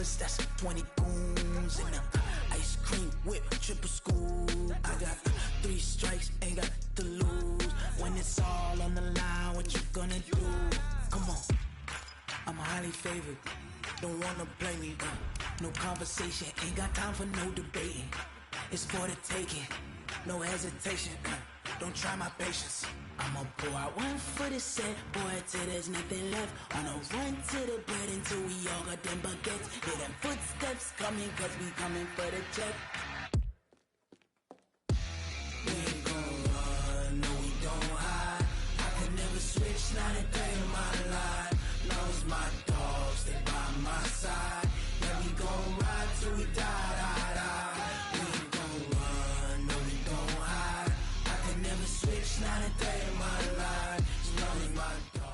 choppers, that's 20 goons in them. Ice cream whip, triple scoop. I got 3 strikes, ain't got to lose. When it's all on the line, what you gonna do? Come on, I'm highly favored. Don't wanna play me, no conversation, ain't got time for no debating. It's for the taking, no hesitation. Don't try my patience. I'ma pour out one for the set, boy, till there's nothing left. On a run to the bread until we all got them baguettes. Hear them footsteps coming, cause we coming for the check. We ain't gon' run, no we don't hide. I can never switch, not a day in my life. Knows my dogs, stay by my side. Yeah, we gon' ride till we die, die, die. We ain't gon' run, no we don't hide. I can never switch, not a day in my life. Knows my dogs.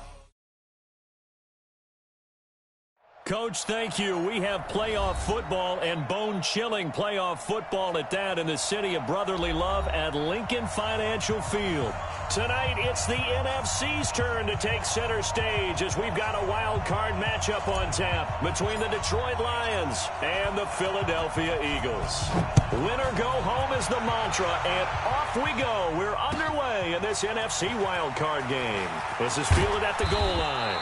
Coach, thank you. We have playoff football and bone-chilling playoff football at that in the city of brotherly love at Lincoln Financial Field. Tonight, it's the NFC's turn to take center stage as we've got a wild card matchup on tap between the Detroit Lions and the Philadelphia Eagles. Win or go home is the mantra, and off we go. We're underway in this NFC wild card game. This is fielded at the goal line.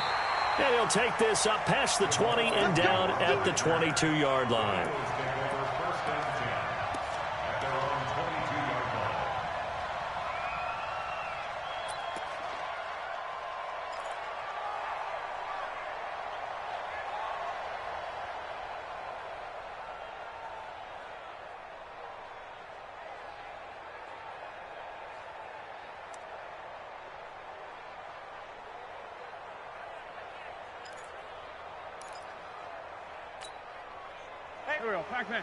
And he'll take this up past the 20 and down at the 22-yard line. Here we go, Pac-Man.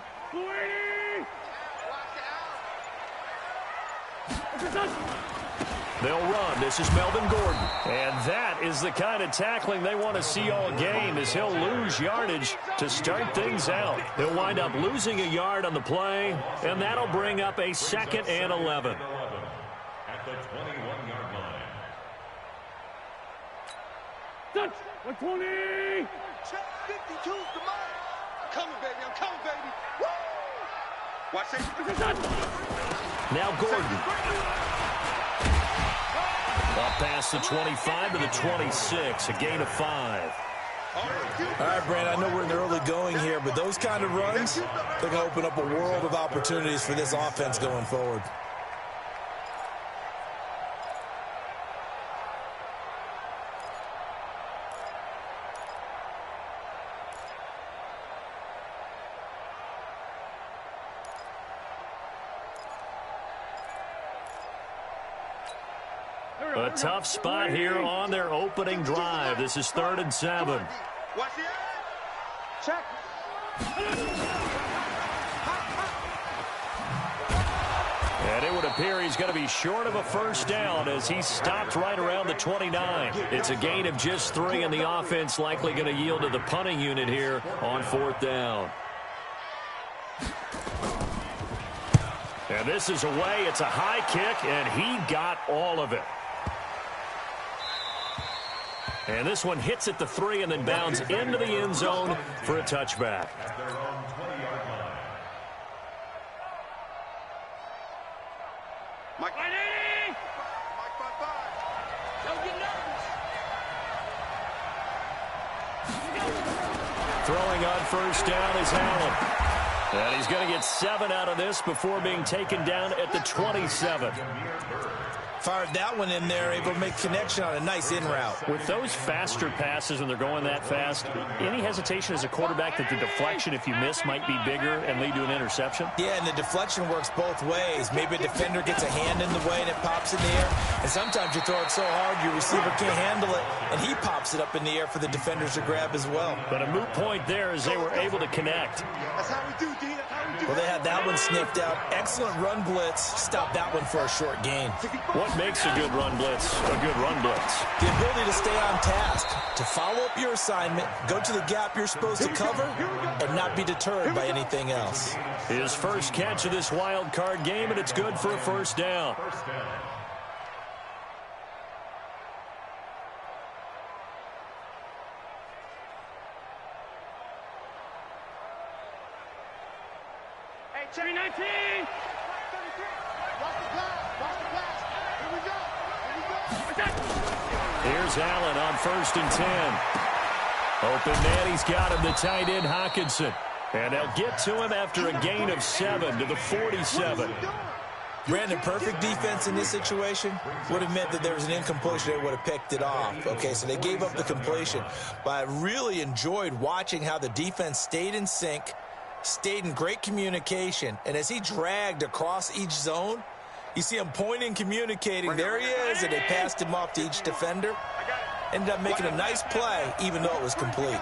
They'll run. This is Melvin Gordon. And that is the kind of tackling they want to see all game, as he'll lose yardage to start things out. He'll wind up losing a yard on the play, and that'll bring up a 2nd and 11. At the 21-yard line. Touch! 120! Check 52's the mark. I'm coming, baby. I'm coming, baby. Woo! Watch this. Now Gordon. Up past the 25 to the 26, a gain of 5. All right, Brand, I know we're in the early going here, but those kind of runs, they're going to open up a world of opportunities for this offense going forward. A tough spot here on their opening drive. This is 3rd and 7. Watch the check. And it would appear he's going to be short of a first down as he stopped right around the 29. It's a gain of just 3, and the offense likely going to yield to the punting unit here on 4th down. And this is away. It's a high kick, and he got all of it. And this one hits at the 3 and then bounds into the end zone for a touchback. Mike. Don't get nervous. Throwing on first down is Allen. And he's going to get 7 out of this before being taken down at the 27. Fired that one in there, able to make connection on a nice in route. With those faster passes and they're going that fast, any hesitation as a quarterback that the deflection, if you miss, might be bigger and lead to an interception? Yeah, and the deflection works both ways. Maybe a defender gets a hand in the way and it pops in the air. And sometimes you throw it so hard your receiver can't handle it, and he pops it up in the air for the defenders to grab as well. But a moot point there as they were able to connect. That's how we do, D. That's how we do. Well, they had that one sniffed out. Excellent run blitz. Stop that one for a short gain. What makes a good run blitz a good run blitz? The ability to stay on task, to follow up your assignment, go to the gap you're supposed to cover, and not be deterred by anything else. His first catch of this wild card game, and it's good for a first down. 319. Watch the pass. Here we go. Here's Allen on 1st and 10. Open man, he's got him, the tight end Hockenson. And they'll get to him after a gain of 7 to the 47. Brandon, perfect defense in this situation would have meant that there was an incompletion. They would have picked it off. Okay, so they gave up the completion. But I really enjoyed watching how the defense stayed in sync, stayed in great communication. And as he dragged across each zone, you see him pointing, communicating. There he is, and they passed him off to each defender. Ended up making a nice play, even though it was complete.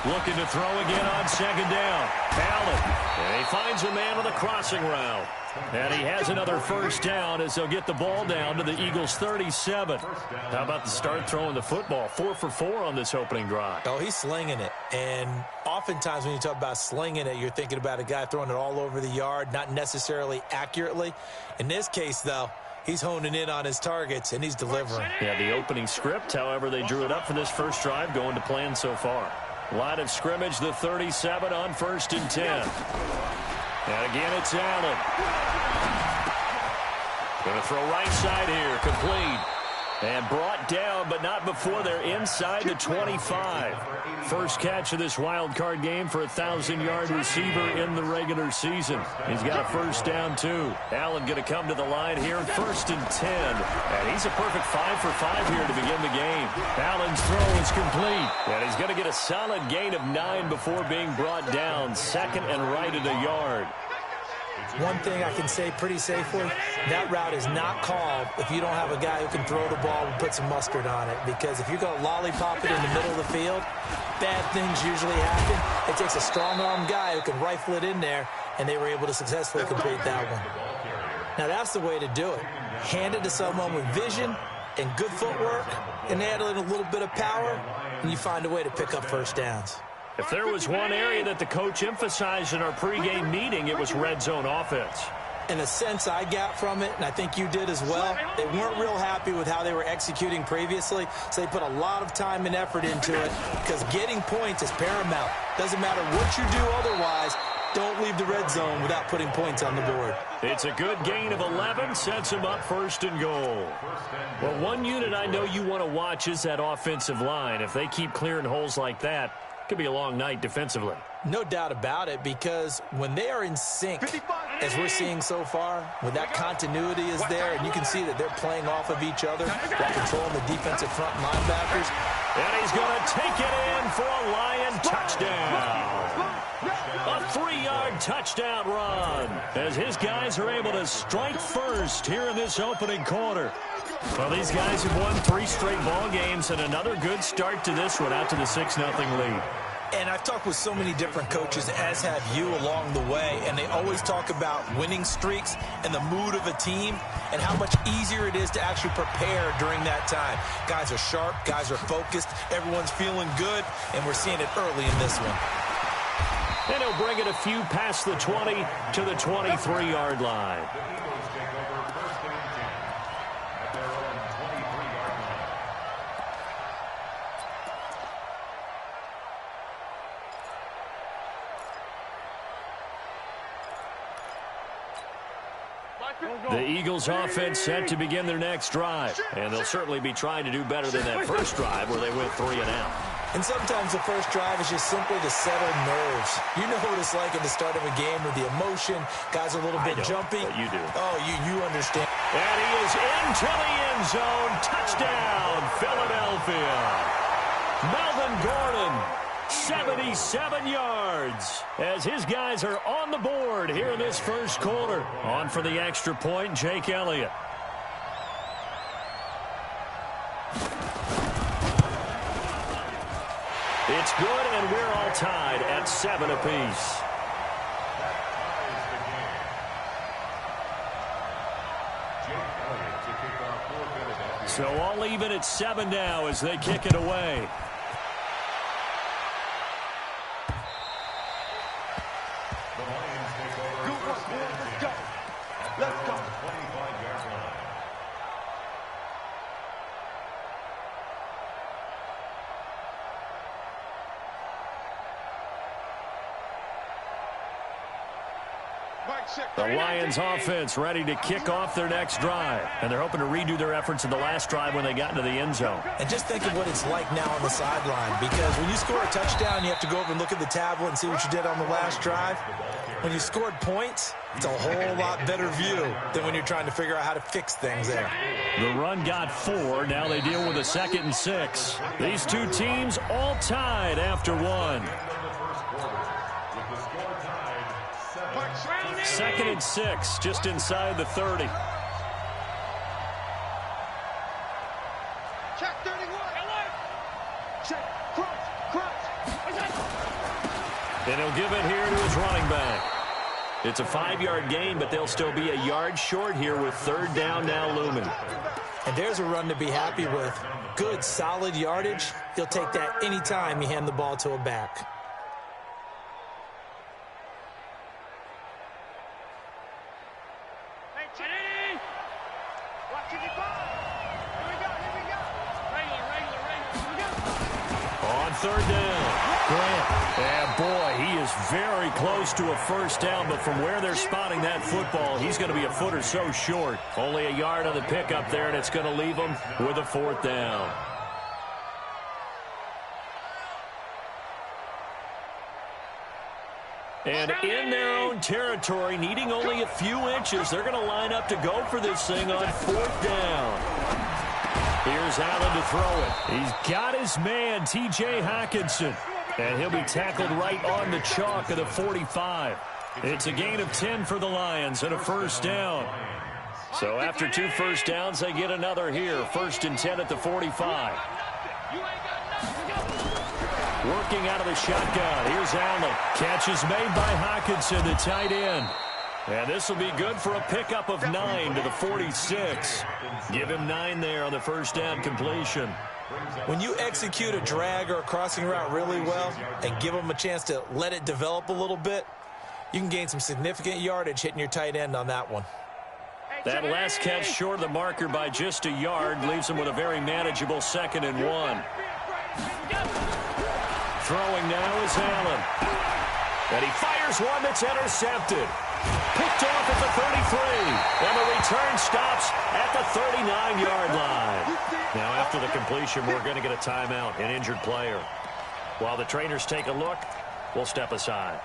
Looking to throw again on 2nd down. Allen, and he finds a man on the crossing route. And he has another 1st down as they'll get the ball down to the Eagles' 37. How about the start throwing the football? 4 for 4 on this opening drive. Oh, he's slinging it. And oftentimes when you talk about slinging it, you're thinking about a guy throwing it all over the yard, not necessarily accurately. In this case, though, he's honing in on his targets, and he's delivering. Yeah, the opening script, however, they drew it up for this first drive, going to plan so far. Line of scrimmage, the 37 on 1st and 10. And again, it's Allen. Going to throw right side here, complete. And brought down, but not before they're inside the 25. First catch of this wild card game for a 1,000-yard receiver in the regular season. He's got a 1st down, too. Allen going to come to the line here, 1st and 10. And he's a perfect 5 for 5 here to begin the game. Allen's throw is complete. And he's going to get a solid gain of 9 before being brought down. 2nd and right at a yard. One thing I can say pretty safely, that route is not called if you don't have a guy who can throw the ball and put some mustard on it. Because if you're going to lollipop it in the middle of the field, bad things usually happen. It takes a strong-arm guy who can rifle it in there, and they were able to successfully complete that one. Now, that's the way to do it. Hand it to someone with vision and good footwork, and add in a little bit of power, and you find a way to pick up 1st downs. If there was one area that the coach emphasized in our pregame meeting, it was red zone offense. And the sense I got from it, and I think you did as well, they weren't real happy with how they were executing previously, so they put a lot of time and effort into it because getting points is paramount. Doesn't matter what you do otherwise, don't leave the red zone without putting points on the board. It's a good gain of 11, sets him up 1st and goal. Well, one unit I know you want to watch is that offensive line. If they keep clearing holes like that, could be a long night defensively. No doubt about it, because when they are in sync, as we're seeing so far, when that continuity is there, and you can see that they're playing off of each other while controlling the defensive front linebackers. And he's going to take it in for a Lion touchdown. A 3-yard touchdown run as his guys are able to strike first here in this opening quarter. Well, these guys have won 3 straight ball games and another good start to this one out to the 6-0 lead. And I've talked with so many different coaches, as have you along the way, and they always talk about winning streaks and the mood of a team and how much easier it is to actually prepare during that time. Guys are sharp, guys are focused, everyone's feeling good, and we're seeing it early in this one. And he'll bring it a few past the 20 to the 23-yard line. The Eagles offense set to begin their next drive. And they'll certainly be trying to do better than that first drive where they went 3 and out. And sometimes the first drive is just simply to settle nerves. You know what it's like at the start of a game with the emotion. Guys are a little bit jumpy. But you do. Oh, you understand. And he is into the end zone. Touchdown, Philadelphia. Melvin Gordon, 77 yards as his guys are on the board here in this first quarter. On for the extra point, Jake Elliott. It's good, and we're all tied at 7 apiece. So all even at 7 now as they kick it away. Let's go. The Lions offense ready to kick off their next drive. And they're hoping to redo their efforts in the last drive when they got into the end zone. And just think of what it's like now on the sideline, because when you score a touchdown, you have to go over and look at the tablet and see what you did on the last drive. When you scored points, it's a whole lot better view than when you're trying to figure out how to fix things there. The run got 4. Now they deal with a 2nd and 6. These two teams all tied after 1. 2nd and 6, just inside the 30. Check 31. Check. Cross. And he'll give it here to his running back. It's a 5-yard gain, but they'll still be a yard short here with 3rd down now looming. And there's a run to be happy with. Good, solid yardage. He'll take that any time you hand the ball to a back. On 3rd down, Grant. And boy, he is very close to a 1st down, but from where they're spotting that football, he's going to be a foot or so short. Only a yard on the pickup there, and it's going to leave him with a 4th down. And in their own territory, needing only a few inches, they're going to line up to go for this thing on 4th down. Here's Allen to throw it. He's got his man, T.J. Hockenson. And he'll be tackled right on the chalk of the 45. It's a gain of 10 for the Lions and a 1st down. So after 2 1st downs, they get another here. 1st and 10 at the 45. Working out of the shotgun. Here's Allen. Catch is made by Hockenson, the tight end. And this will be good for a pickup of 9 to the 46. Give him 9 there on the 1st down completion. When you execute a drag or a crossing route really well and give them a chance to let it develop a little bit, you can gain some significant yardage hitting your tight end on that one. That last catch short of the marker by just a yard leaves him with a very manageable 2nd and 1. Throwing now is Allen. And he fires one that's intercepted. Picked off at the 33. And the return stops at the 39-yard line. Now, after the completion, we're going to get a timeout, an injured player. While the trainers take a look, we'll step aside.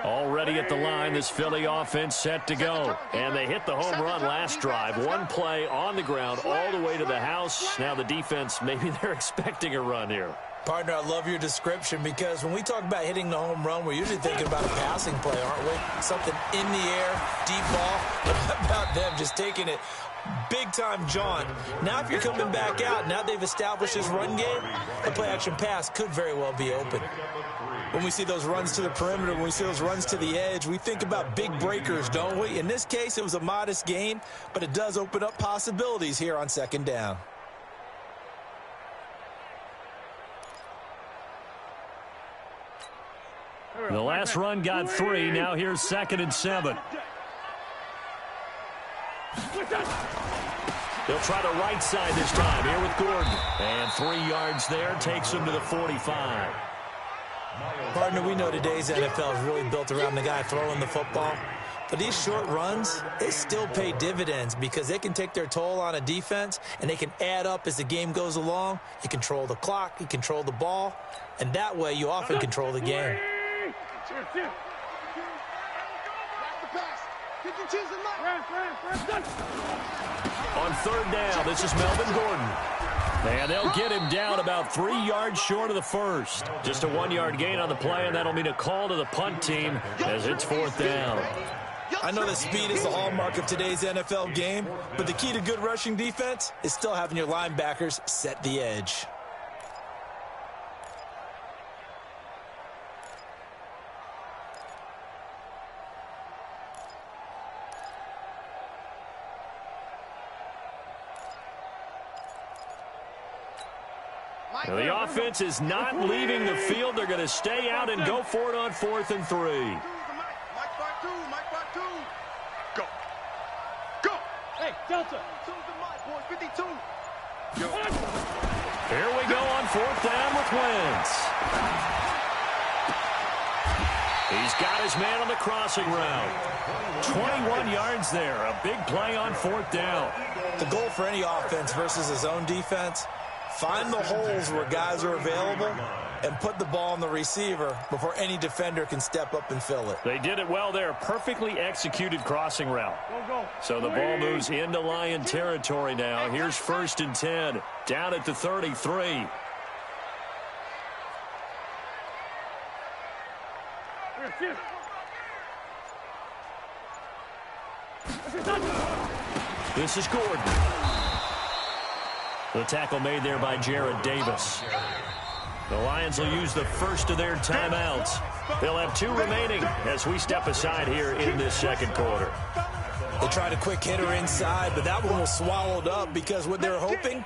Already at the line, this Philly offense set to go. And they hit the home run last drive. One play on the ground all the way to the house. Now the defense, maybe they're expecting a run here. Partner, I love your description, because when we talk about hitting the home run, we're usually thinking about a passing play, aren't we? Something in the air, deep ball. But how about them just taking it big-time jaunt? Now if you're coming back out, now they've established this run game, the play-action pass could very well be open. When we see those runs to the perimeter, when we see those runs to the edge, we think about big breakers, don't we? In this case, it was a modest gain, but it does open up possibilities here on 2nd down. The last run got 3. Now here's 2nd and 7. They'll try the right side this time here with Gordon. And 3 yards there takes him to the 45. Partner, we know today's NFL is really built around the guy throwing the football. But these short runs, they still pay dividends, because they can take their toll on a defense, and they can add up as the game goes along. You control the clock, you control the ball, and that way you often control the game. On 3rd down, this is Melvin Gordon. And they'll get him down about 3 yards short of the 1st. Just a 1-yard gain on the play, and that'll mean a call to the punt team as it's 4th down. I know that speed is the hallmark of today's NFL game, but the key to good rushing defense is still having your linebackers set the edge. Now the offense is not leaving the field. They're going to stay out and go for it on 4th and 3. Go. Go. Hey, Delta. 52. Here we go on 4th down with Wentz. He's got his man on the crossing route. 21 yards there. A big play on 4th down. The goal for any offense versus his own defense, find the holes where guys are available and put the ball on the receiver before any defender can step up and fill it. They did it well there. Perfectly executed crossing route. So the ball moves into Lion territory now. Here's 1st and 10. Down at the 33. This is Gordon. The tackle made there by Jared Davis. The Lions will use the first of their timeouts. They'll have 2 remaining as we step aside here in this 2nd quarter. They tried a quick hitter inside, but that one was swallowed up because what they're hoping,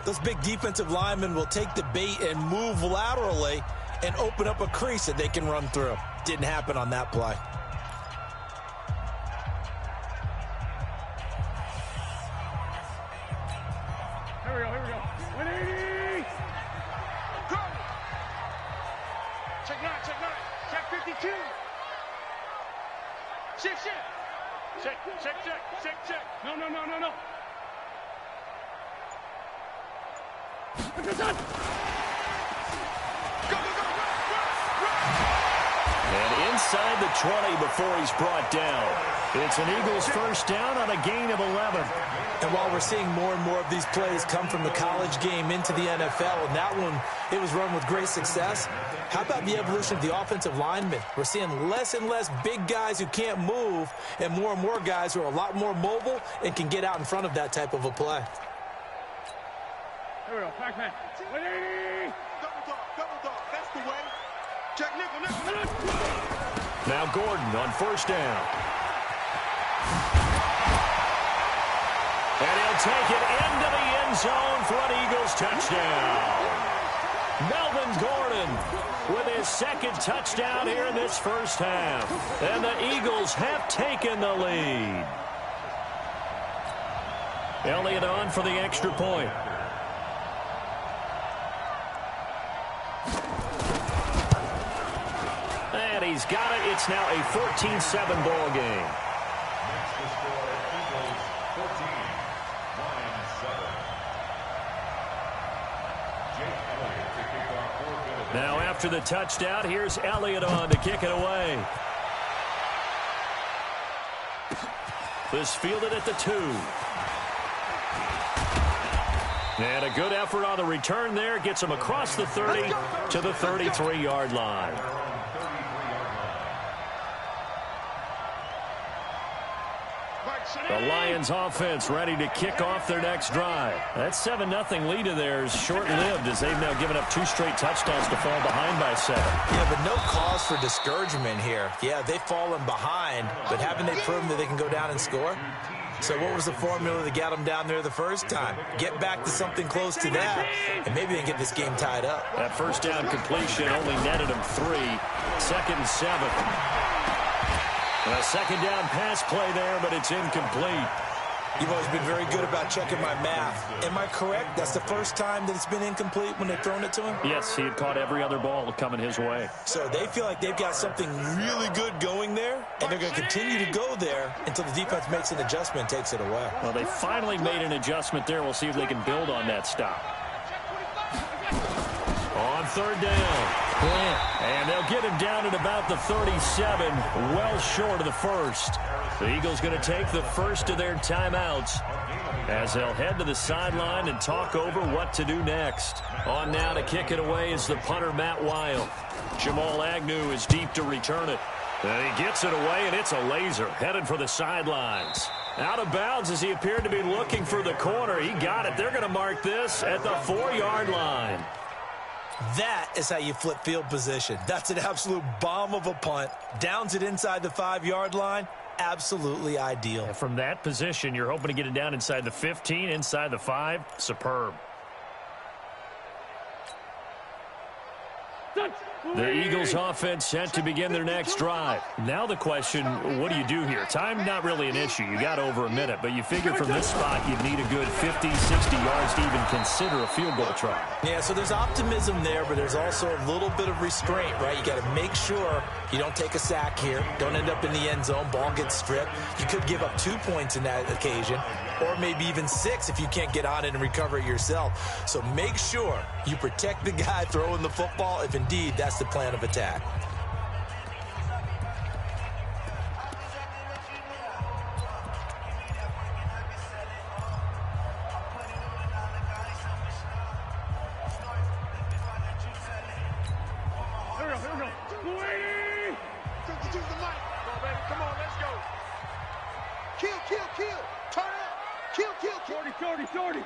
those big defensive linemen will take the bait and move laterally and open up a crease that they can run through. Didn't happen on that play. Here we go. 180! Go! Check 9. Check 52. Check. No. And inside the 20 before he's brought down. It's an Eagles first down on a gain of 11. And while we're seeing more and more of these plays come from the college game into the NFL, and that one, it was run with great success, how about the evolution of the offensive linemen? We're seeing less and less big guys who can't move and more guys who are a lot more mobile and can get out in front of that type of a play. Here we go. Pac-Man. 180! Double dog. That's the way. Check nickel. Now Gordon on first down. And he'll take it into the end zone for an Eagles touchdown. Melvin Gordon with his 2nd touchdown here in this first half. And the Eagles have taken the lead. Elliott on for the extra point. And he's got it. It's now a 14-7 ball game. Now after the touchdown, here's Elliott on to kick it away. This fielded at the 2. And a good effort on the return there. Gets him across the 30 to the 33-yard line. The Lions offense ready to kick off their next drive. That 7-0 lead of theirs short-lived as they've now given up 2 straight touchdowns to fall behind by 7. Yeah, but no cause for discouragement here. Yeah, they've fallen behind, but haven't they proven that they can go down and score? So what was the formula that got them down there the first time? Get back to something close to that, and maybe they can get this game tied up. That first down completion only netted them 3. 2nd and 7. A 2nd down pass play there, but it's incomplete. You've always been very good about checking my math. Am I correct? That's the first time that it's been incomplete when they've thrown it to him? Yes, he had caught every other ball coming his way. So they feel like they've got something really good going there, and they're going to continue to go there until the defense makes an adjustment and takes it away. Well, they finally made an adjustment there. We'll see if they can build on that stop. On 3rd down. And they'll get him down at about the 37, well short of the 1st. The Eagles going to take the first of their timeouts as they'll head to the sideline and talk over what to do next. On now to kick it away is the punter, Matt Weil. Jamal Agnew is deep to return it. And he gets it away, and it's a laser headed for the sidelines. Out of bounds as he appeared to be looking for the corner. He got it. They're going to mark this at the 4-yard line. That is how you flip field position. That's an absolute bomb of a punt. Downs it inside the 5-yard line. Absolutely ideal. And from that position, you're hoping to get it down inside the 15, inside the 5. Superb. Touch. The Eagles offense set to begin their next drive. Now the question, what do you do here? Time not really an issue. You got over a minute, but you figure from this spot you'd need a good 50, 60 yards to even consider a field goal try. Yeah, so there's optimism there, but there's also a little bit of restraint, right? You got to make sure you don't take a sack here. Don't end up in the end zone. Ball gets stripped. You could give up 2 points in that occasion, or maybe even 6 if you can't get on it and recover it yourself. So make sure you protect the guy throwing the football if indeed that's the plan of attack. Here we go. 280! 52 the mic. Come on, baby. Come on, let's go. Kill. Turn up. Kill. 40.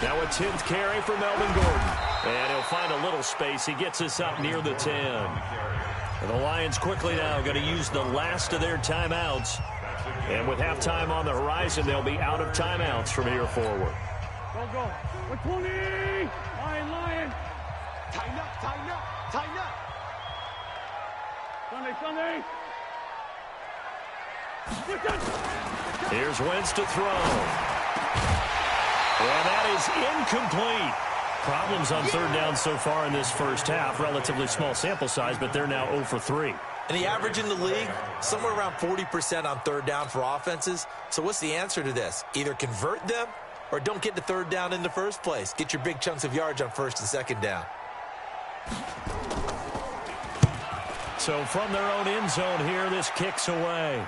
Now a 10th carry for Melvin Gordon. And he'll find a little space. He gets us up near the 10. And the Lions quickly now going to use the last of their timeouts. And with halftime on the horizon, they'll be out of timeouts from here forward. Go. 120! Lion! Tighten up. Sunday! Here's Wentz to throw. And that is incomplete. Problems on third down so far in this first half. Relatively small sample size, but they're now 0 for 3. And the average in the league, somewhere around 40% on third down for offenses. So what's the answer to this? Either convert them or don't get to third down in the first place. Get your big chunks of yards on first and second down. So from their own end zone here, this kicks away.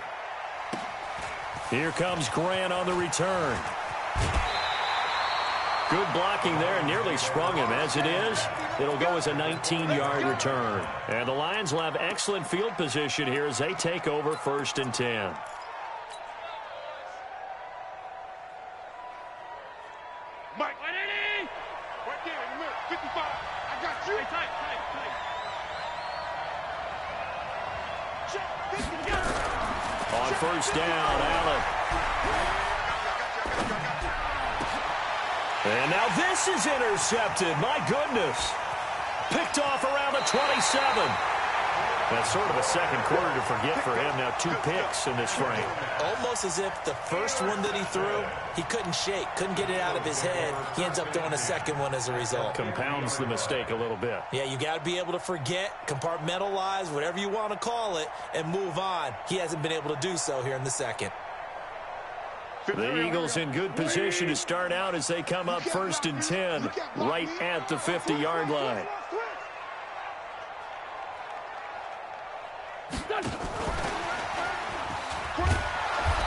Here comes Grant on the return. Good blocking there, nearly sprung him. As it is, it'll go as a 19-yard return. And the Lions will have excellent field position here as they take over 1st and 10. Mike. 180! Right there in the middle. 55. I got you. Tight. On first down, Allen. And now this is intercepted. My goodness. Picked off around the 27. That's sort of a second quarter to forget for him. Now 2 picks in this frame. Almost as if the first one that he threw, he couldn't shake, couldn't get it out of his head. He ends up throwing a second one as a result. Compounds the mistake a little bit. Yeah, you got to be able to forget, compartmentalize, whatever you want to call it, and move on. He hasn't been able to do so here in the second. The Eagles in good position to start out as they come up 1st and 10, right at the 50-yard line.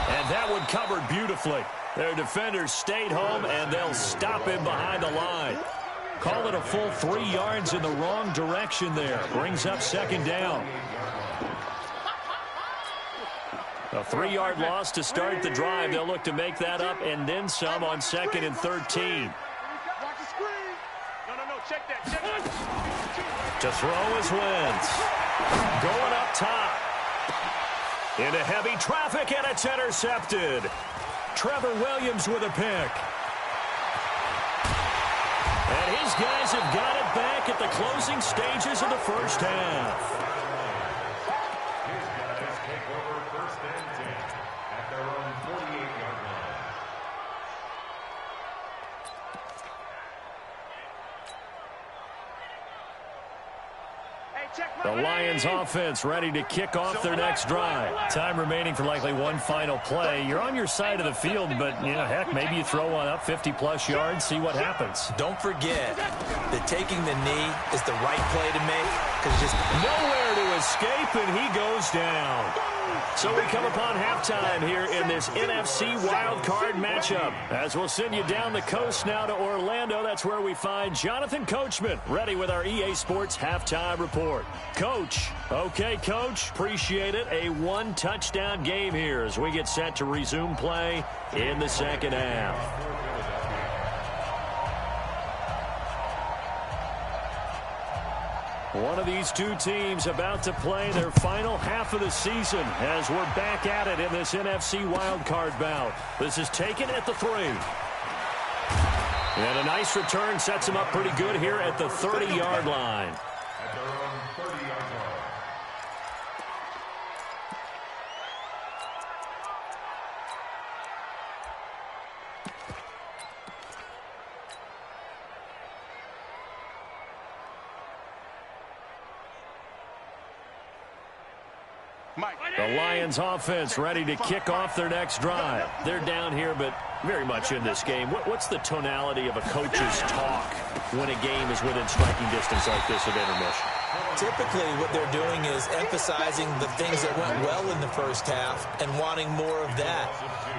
And that one covered beautifully. Their defenders stayed home, and they'll stop him behind the line. Call it a full 3 yards in the wrong direction there. Brings up 2nd down. A 3-yard loss to start the drive. They'll look to make that up and then some on 2nd and 13. Watch the screen. No. Check that. To throw is Wentz. Going up top. Into heavy traffic, and it's intercepted. Trevor Williams with a pick. And his guys have got it back at the closing stages of the first half. The Lions offense ready to kick off their next drive. Time remaining for likely one final play. You're on your side of the field, but, heck, maybe you throw one up 50-plus yards, see what happens. Don't forget that taking the knee is the right play to make, because just nowhere to escape, and he goes down. So we come upon halftime here in this NFC wildcard matchup. As we'll send you down the coast now to Orlando, that's where we find Jonathan Coachman, ready with our EA Sports halftime report. Coach. Okay, Coach. Appreciate it. A 1-touchdown game here as we get set to resume play in the second half. One of these two teams about to play their final half of the season as we're back at it in this NFC wildcard bout. This is taken at the 3. And a nice return sets him up pretty good here at the 30-yard line. The Lions offense ready to kick off their next drive. They're down here, but very much in this game. What's the tonality of a coach's talk when a game is within striking distance like this at intermission? Typically, what they're doing is emphasizing the things that went well in the first half and wanting more of that.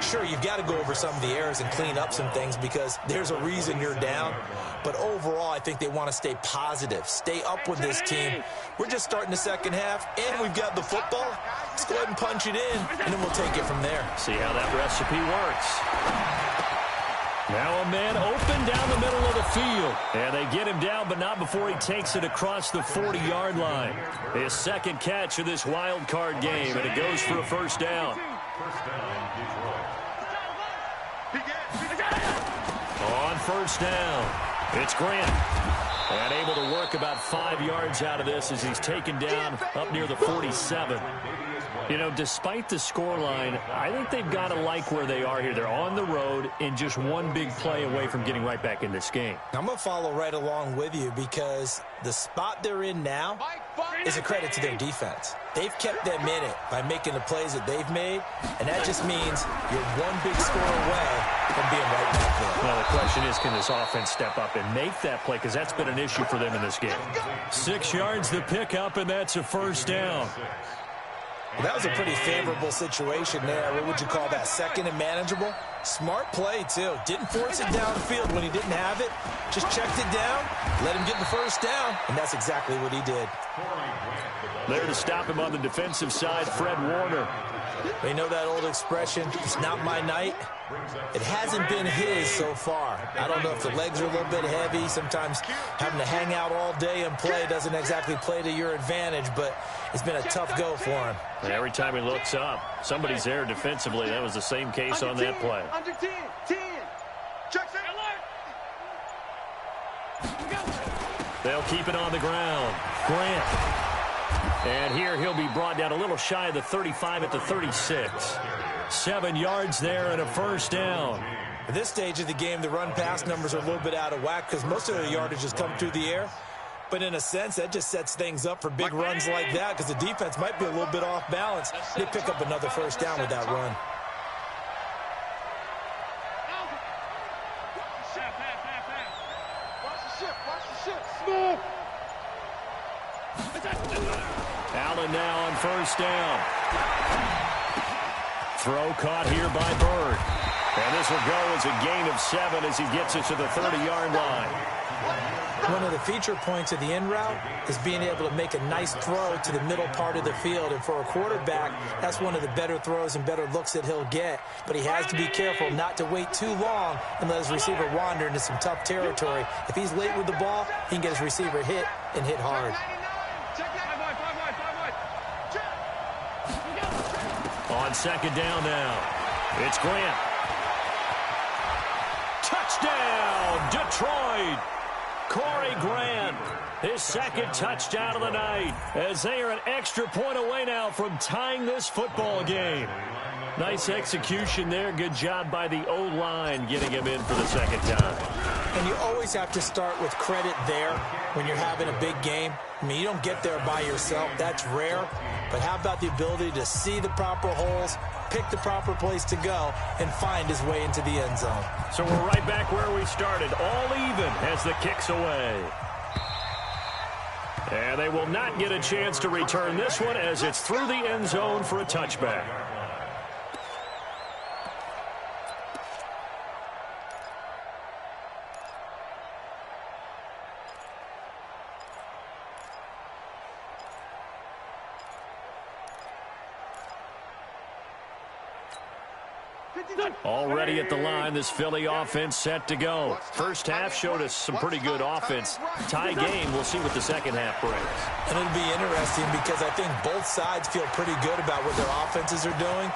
Sure, you've got to go over some of the errors and clean up some things because there's a reason you're down. But overall, I think they want to stay positive, stay up with this team. We're just starting the second half, and we've got the football. Let's go ahead and punch it in, and then we'll take it from there. See how that recipe works. Now a man open down the middle of the field. And they get him down, but not before he takes it across the 40-yard line. His second catch of this wild card game, and it goes for a first down. On first down, it's Grant. And able to work about 5 yards out of this as he's taken down up near the 47. You know, despite the scoreline, I think they've got to like where they are here. They're on the road and just one big play away from getting right back in this game. I'm going to follow right along with you because the spot they're in now is a credit to their defense. They've kept them in it by making the plays that they've made, and that just means you're one big score away from being right back there. Well, the question is, can this offense step up and make that play? Because that's been an issue for them in this game. 6 yards the pickup, and that's a first down. Well, that was a pretty favorable situation there. What would you call that? Second and manageable? Smart play, too. Didn't force it downfield when he didn't have it. Just checked it down, let him get the first down, and that's exactly what he did. There to stop him on the defensive side, Fred Warner. They know that old expression, it's not my night. It hasn't been his so far. I don't know if the legs are a little bit heavy. Sometimes having to hang out all day and play doesn't exactly play to your advantage, but it's been a tough go for him. And every time he looks up, somebody's there defensively. That was the same case on that play. Under 10, 10. Jackson. They'll keep it on the ground. Grant. And here he'll be brought down a little shy of the 35 at the 36. 7 yards there and a first down. At this stage of the game, the run-pass numbers are a little bit out of whack because most of the yardage has come through the air. But in a sense, that just sets things up for big runs like that because the defense might be a little bit off balance. They pick up another first down with that run. Allen now on first down. Throw caught here by Bird. And this will go as a gain of 7 as he gets it to the 30-yard line. One of the feature points of the in route is being able to make a nice throw to the middle part of the field. And for a quarterback, that's one of the better throws and better looks that he'll get. But he has to be careful not to wait too long and let his receiver wander into some tough territory. If he's late with the ball, he can get his receiver hit and hit hard. On second down now, it's Grant. Touchdown, Detroit! Corey Grant, his second touchdown of the night, as they are an extra point away now from tying this football game. Nice execution there. Good job by the O-line getting him in for the second time. And you always have to start with credit there when you're having a big game. I mean, you don't get there by yourself. That's rare. But how about the ability to see the proper holes, pick the proper place to go, and find his way into the end zone? So we're right back where we started, all even as the kick's away. And they will not get a chance to return this one as it's through the end zone for a touchback. Already at the line, this Philly offense set to go. First half showed us some pretty good offense. Tie game, we'll see what the second half brings. And it'll be interesting because I think both sides feel pretty good about what their offenses are doing.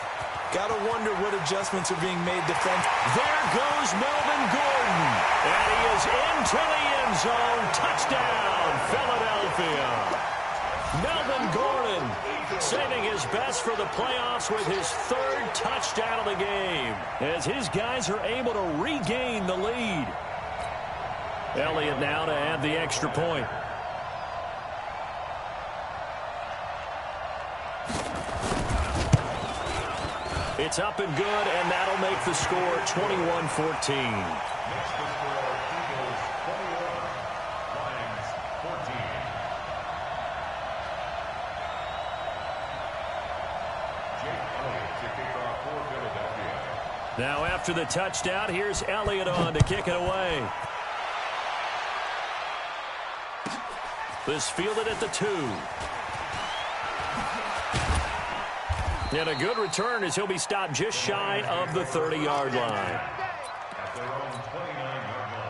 Got to wonder what adjustments are being made defensively. There goes Melvin Gordon. And he is into the end zone. Touchdown, Philadelphia. Melvin Gordon saving his best for the playoffs with his third touchdown of the game as his guys are able to regain the lead. Elliott now to add the extra point. It's up and good, and that'll make the score 21-14. Now after the touchdown, here's Elliott on to kick it away. This fielded at the 2. And a good return as he'll be stopped just shy of the 30-yard line. At their own 29-yard line.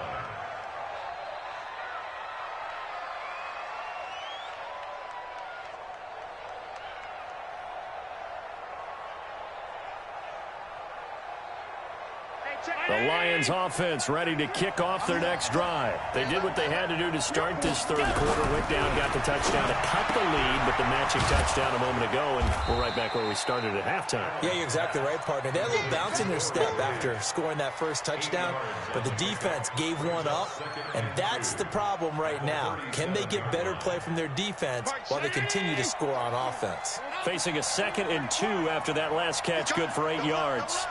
The Lions offense ready to kick off their next drive. They did what they had to do to start this third quarter. Went down, got the touchdown to cut the lead, but the matching touchdown a moment ago, and we're right back where we started at halftime. Yeah, you're exactly right, partner. They had a little bounce in their step after scoring that first touchdown, but the defense gave one up, and that's the problem right now. Can they get better play from their defense while they continue to score on offense? Facing a 2nd and 2 after that last catch, good for 8 yards.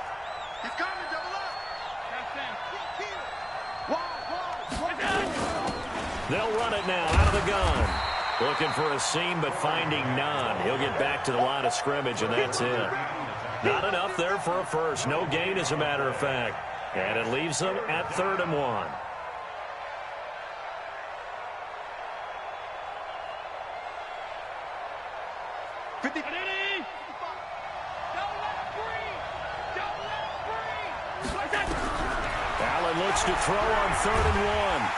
They'll run it now out of the gun. Looking for a seam, but finding none. He'll get back to the line of scrimmage, and that's it. Not enough there for a first. No gain, as a matter of fact. And it leaves them at 3rd and 1. Allen looks to throw on 3rd and 1.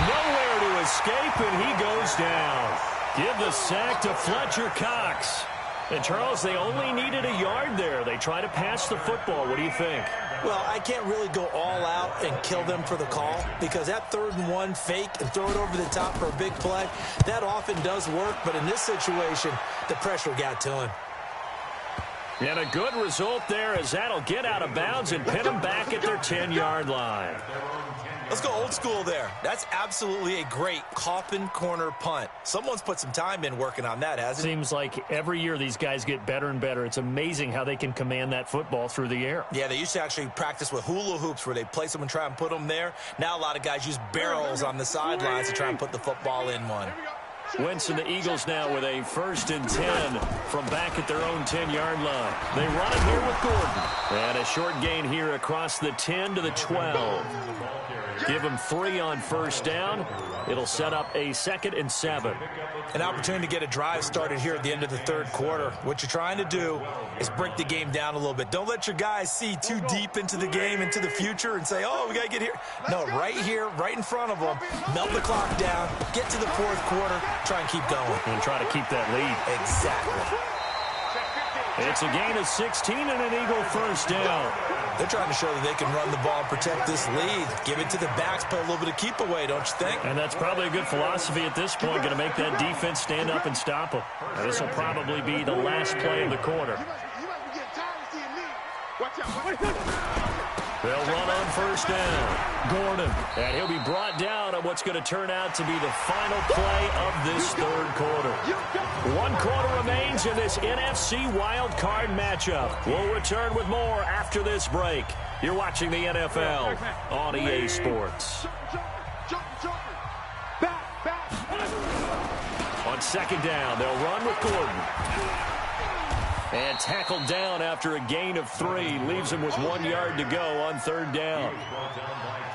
Nowhere to escape, and he goes down. Give the sack to Fletcher Cox. And, Charles, they only needed a yard there. They try to pass the football. What do you think? Well, I can't really go all out and kill them for the call because that 3rd and 1 fake and throw it over the top for a big play, that often does work. But in this situation, the pressure got to him. And a good result there as that'll get out of bounds and pin them back at their 10-yard line. Let's go old school there. That's absolutely a great coffin corner punt. Someone's put some time in working on that, hasn't it? Seems like every year these guys get better and better. It's amazing how they can command that football through the air. Yeah, they used to actually practice with hula hoops where they place them and try and put them there. Now a lot of guys use barrels on the sidelines to try and put the football in one. Wentz and the Eagles now with a 1st and 10 from back at their own 10-yard line. They run it here with Gordon. And a short gain here across the 10 to the 12. Give them 3 on 1st down. It'll set up a 2nd and 7. An opportunity to get a drive started here at the end of the 3rd quarter. What you're trying to do is break the game down a little bit. Don't let your guys see too deep into the game, into the future, and say, oh, we got to get here. No, right here, right in front of them, melt the clock down, get to the 4th quarter, try and keep going. And try to keep that lead. Exactly. It's a gain of 16 and an Eagle 1st down. They're trying to show that they can run the ball and protect this lead. Give it to the backs, play a little bit of keep away, don't you think? And that's probably a good philosophy at this point, going to make that defense stand up and stop them. Now, this will probably be the last play of the quarter. They'll run on 1st down. Gordon, and he'll be brought down on what's going to turn out to be the final play of this 3rd quarter. 1 quarter remains in this NFC Wild Card matchup. We'll return with more after this break. You're watching the NFL on EA Sports. On 2nd down, they'll run with Gordon. And tackled down after a gain of 3. Leaves him with 1 yard to go on 3rd down.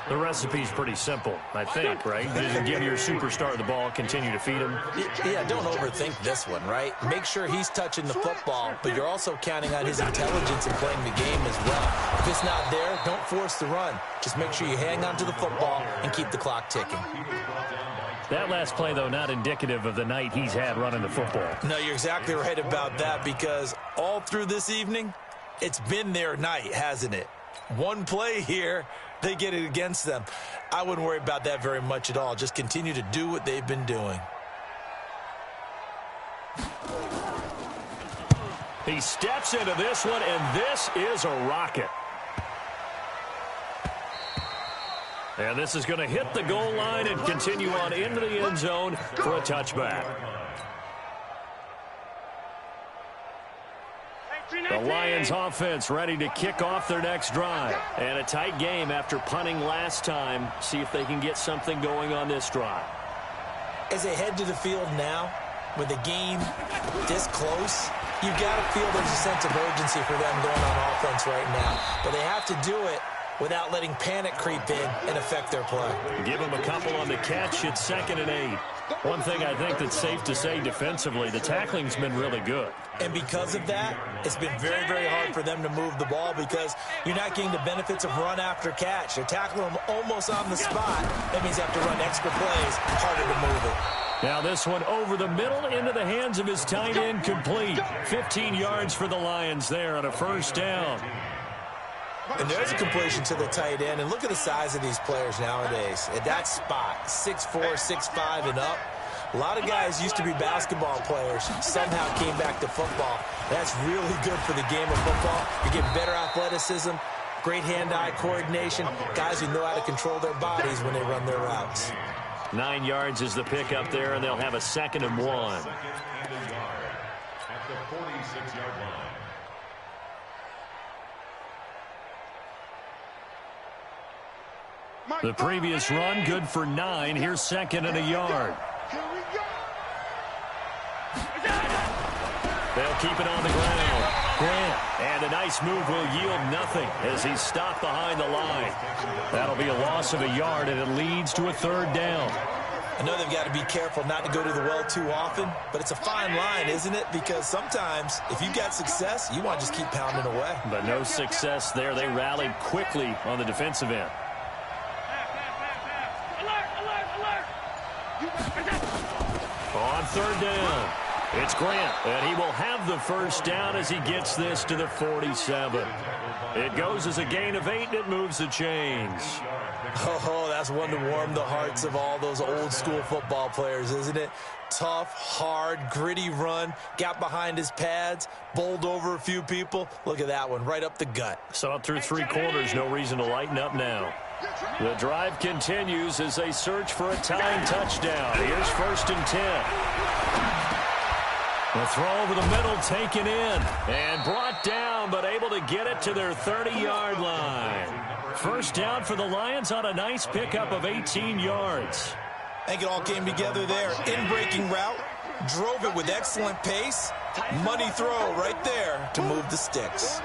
The recipe's pretty simple, I think, right? Just give your superstar the ball, continue to feed him. Yeah, don't overthink this one, right? Make sure he's touching the football, but you're also counting on his intelligence in playing the game as well. If it's not there, don't force the run. Just make sure you hang on to the football and keep the clock ticking. That last play, though, not indicative of the night he's had running the football. No, you're exactly right about that because all through this evening, It's been their night, hasn't it? One play here, they get it against them. I wouldn't worry about that very much at all. Just continue to do what they've been doing. He steps into this one, and this is a rocket. And this is going to hit the goal line and continue on into the end zone for a touchback. The Lions offense ready to kick off their next drive. And a tight game after punting last time. See if they can get something going on this drive. As they head to the field now, with the game this close, you've got to feel there's a sense of urgency for them going on offense right now. But they have to do it without letting panic creep in and affect their play. Give them a couple on the catch. It's 2nd and 8. One thing I think that's safe to say defensively, the tackling's been really good. And because of that, it's been very, very hard for them to move the ball because you're not getting the benefits of run after catch. They're tackling them almost on the spot. That means you have to run extra plays, harder to move it. Now this one over the middle into the hands of his tight end, complete. 15 yards for the Lions there on a first down. And there's a completion to the tight end. And look at the size of these players nowadays. At that spot, 6'4", 6'5", and up. A lot of guys used to be basketball players, somehow came back to football. That's really good for the game of football. You get better athleticism, great hand-eye coordination, guys who know how to control their bodies when they run their routes. 9 yards is the pickup there, and they'll have a 2nd and 1. At the 46-yard line. The previous run, good for 9. Here's 2nd and a yard. They'll keep it on the ground. Grant, and a nice move will yield nothing as he's stopped behind the line. That'll be a loss of a yard, and it leads to a 3rd down. I know they've got to be careful not to go to the well too often, but it's a fine line, isn't it? Because sometimes, if you've got success, you want to just keep pounding away. But no success there. They rallied quickly on the defensive end. On 3rd down, it's Grant, and he will have the first down as he gets this to the 47. It goes as a gain of 8, and it moves the chains. Oh, that's one to warm the hearts of all those old-school football players, isn't it? Tough, hard, gritty run, got behind his pads, bowled over a few people. Look at that one, right up the gut. Saw it through 3 quarters, no reason to lighten up now. The drive continues as they search for a tying touchdown. Here's 1st and 10. The throw over the middle taken in and brought down, but able to get it to their 30-yard line. First down for the Lions on a nice pickup of 18 yards. I think it all came together there. In-breaking route, drove it with excellent pace. Money throw right there to move the sticks.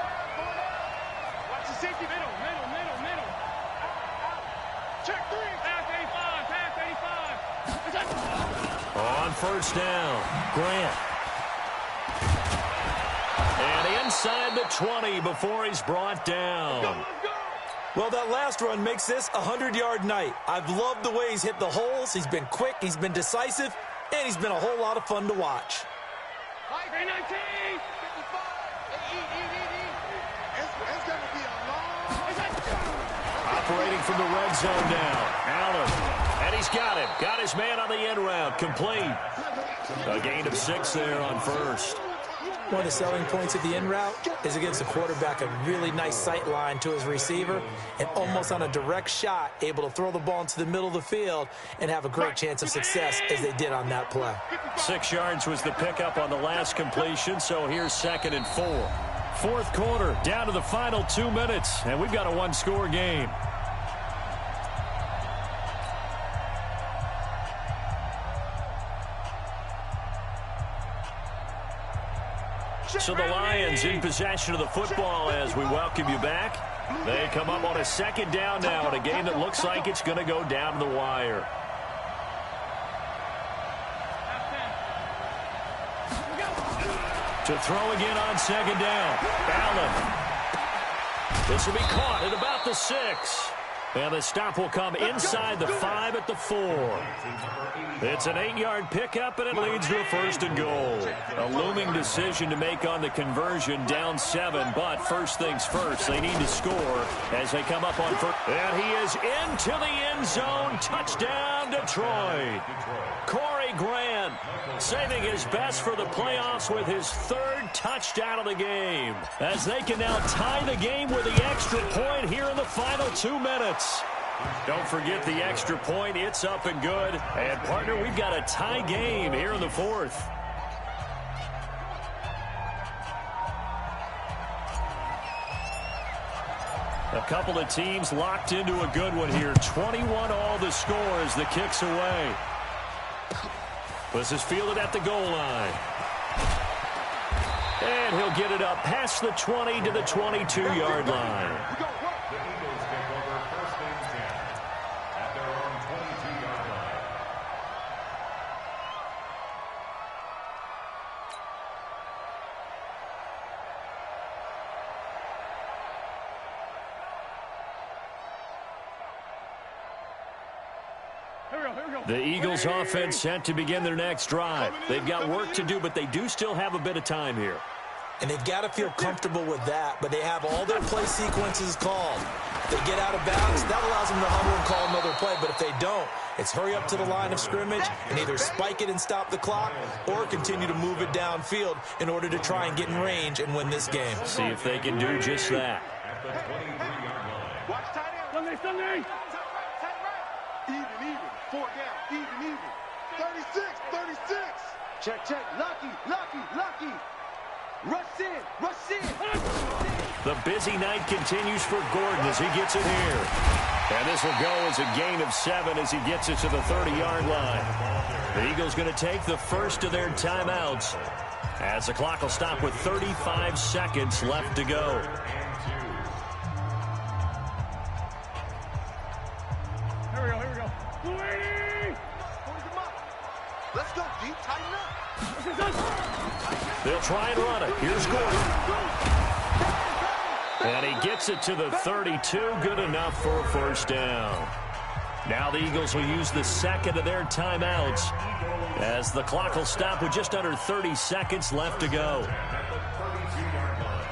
Watch the safety, middle. Check 3. Pass 85. On first down, Grant. And inside the 20 before he's brought down. Well, that last run makes this a 100-yard night. I've loved the way he's hit the holes. He's been quick, he's been decisive, and he's been a whole lot of fun to watch. 19. Operating from the red zone now. Allen. And he's got him. Got his man on the end route. Complete. A gain of 6 there on first. One of the selling points of the in route is against the quarterback, a really nice sight line to his receiver, and almost on a direct shot, able to throw the ball into the middle of the field and have a great chance of success as they did on that play. 6 yards was the pickup on the last completion, so here's 2nd and 4. 4th quarter, down to the final 2 minutes, and we've got a 1-score game. So the Lions in possession of the football as we welcome you back. They come up on a 2nd down now in a game that looks like it's going to go down to the wire. To throw again on 2nd down. Allen. This will be caught at about the 6. And the stop will come inside the 5 at the 4. It's an 8-yard pickup, and it leads to a 1st and goal. A looming decision to make on the conversion, down 7. But first things first, they need to score as they come up on first. And he is into the end zone. Touchdown, Detroit. Corey Grant saving his best for the playoffs with his 3rd touchdown of the game, as they can now tie the game with the extra point here in the final 2 minutes. Don't forget the extra point. It's up and good. And, partner, we've got a tie game here in the 4th. A couple of teams locked into a good one here. 21 all the score as the kick's away. This is fielded at the goal line. And he'll get it up past the 20 to the 22-yard line. The Eagles take over 1st and 10 at their own 22-yard line. The Eagles offense set to begin their next drive. They've got work to do, but they do still have a bit of time here. And they've got to feel comfortable with that, but they have all their play sequences called. If they get out of bounds, that allows them to huddle and call another play. But if they don't, it's hurry up to the line of scrimmage and either spike it and stop the clock or continue to move it downfield in order to try and get in range and win this game. See if they can do just that. At the 23-yard line. Watch tight end. Sunday. Even. 4 down. Even. 36. Check. Lucky. Rush in. The busy night continues for Gordon as he gets it here. And this will go as a gain of 7 as he gets it to the 30-yard line. The Eagles going to take the first of their timeouts as the clock will stop with 35 seconds left to go. Here we go. Let's go, deep, tighten up. They'll try and run it. Here's Gordon. And he gets it to the 32. Good enough for a 1st down. Now the Eagles will use the 2nd of their timeouts as the clock will stop with just under 30 seconds left to go. At the 32-yard line.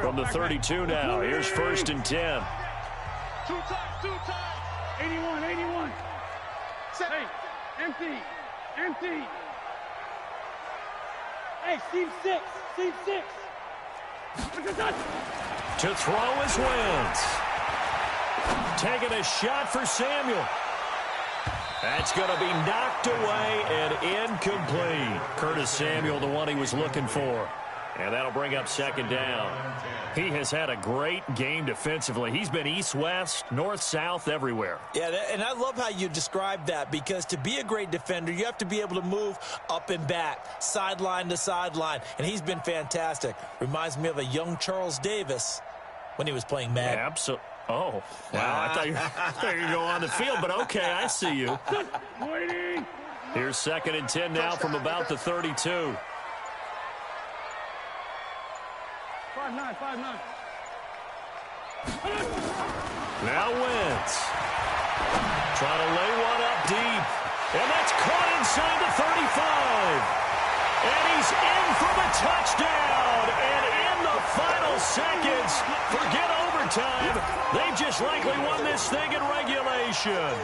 From the 32 now, here's 1st and 10. Two times. 81. Hey, empty. Hey, seam 6. To throw is Wentz. Taking a shot for Samuel. That's going to be knocked away and incomplete. Curtis Samuel, the one he was looking for. And that'll bring up 2nd down. He has had a great game defensively. He's been east-west, north-south, everywhere. Yeah, and I love how you described that, because to be a great defender, you have to be able to move up and back, sideline to sideline, and he's been fantastic. Reminds me of a young Charles Davis when he was playing Madden. Absolutely. Oh, wow. I thought you were going to go on the field, but okay, I see you. Here's 2nd and 10 now from about the 32. 5-9. Now Wentz. Trying to lay one up deep. And that's caught inside the 35. And he's in for the touchdown. And in the final seconds, forget overtime. They just likely won this thing in regulation.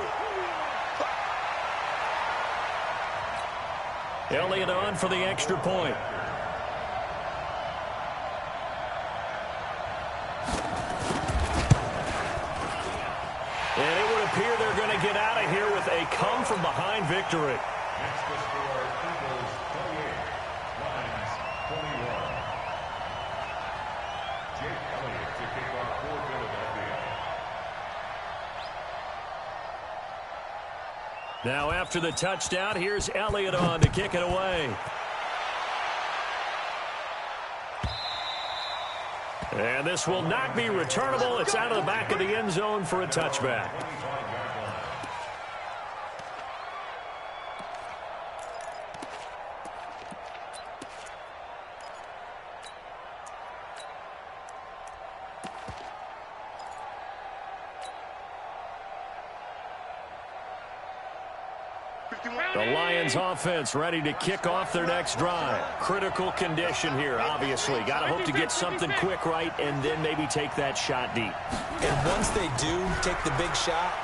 Elliott on for the extra point. And it would appear they're going to get out of here with a come-from-behind victory. Next to score, Eagles 28, Lions 21. Jake Elliott to kick off for Philadelphia. Now after the touchdown, here's Elliott on to kick it away. And this will not be returnable. It's out of the back of the end zone for a touchback. The Lions offense ready to kick off their next drive. Critical condition here, obviously. Got to hope to get something quick right and then maybe take that shot deep. And once they do take the big shot,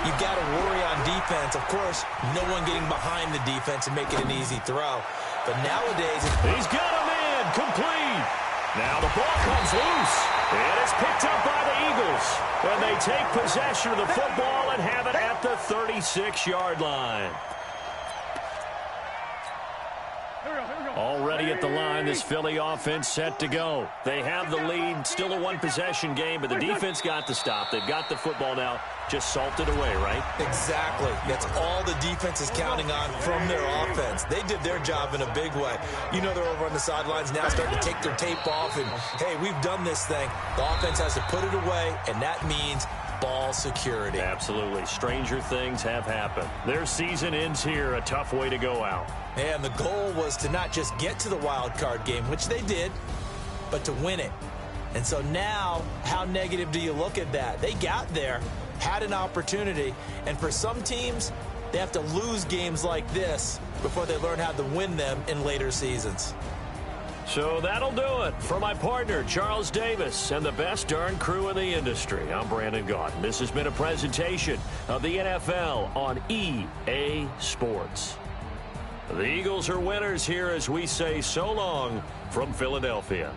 you got to worry on defense. Of course, no one getting behind the defense and making an easy throw. But nowadays, he's got a man complete. Now the ball comes loose. It is picked up by the Eagles. And they take possession of the football and have it at the 36-yard line. Already at the line, this Philly offense set to go. They have the lead, still a one-possession game, but the defense got the stop. They've got the football now, just salted away, right? Exactly. That's all the defense is counting on from their offense. They did their job in a big way. You know they're over on the sidelines now starting to take their tape off, and, hey, we've done this thing. The offense has to put it away, and that means ball security. Absolutely. Stranger things have happened. Their season ends here, a tough way to go out. And the goal was to not just get to the wild card game, which they did, but to win it. And so now, how negative do you look at that? They got there, had an opportunity, and for some teams, they have to lose games like this before they learn how to win them in later seasons. So that'll do it. For my partner, Charles Davis, and the best darn crew in the industry, I'm Brandon Gaudin. This has been a presentation of the NFL on EA Sports. The Eagles are winners here as we say so long from Philadelphia.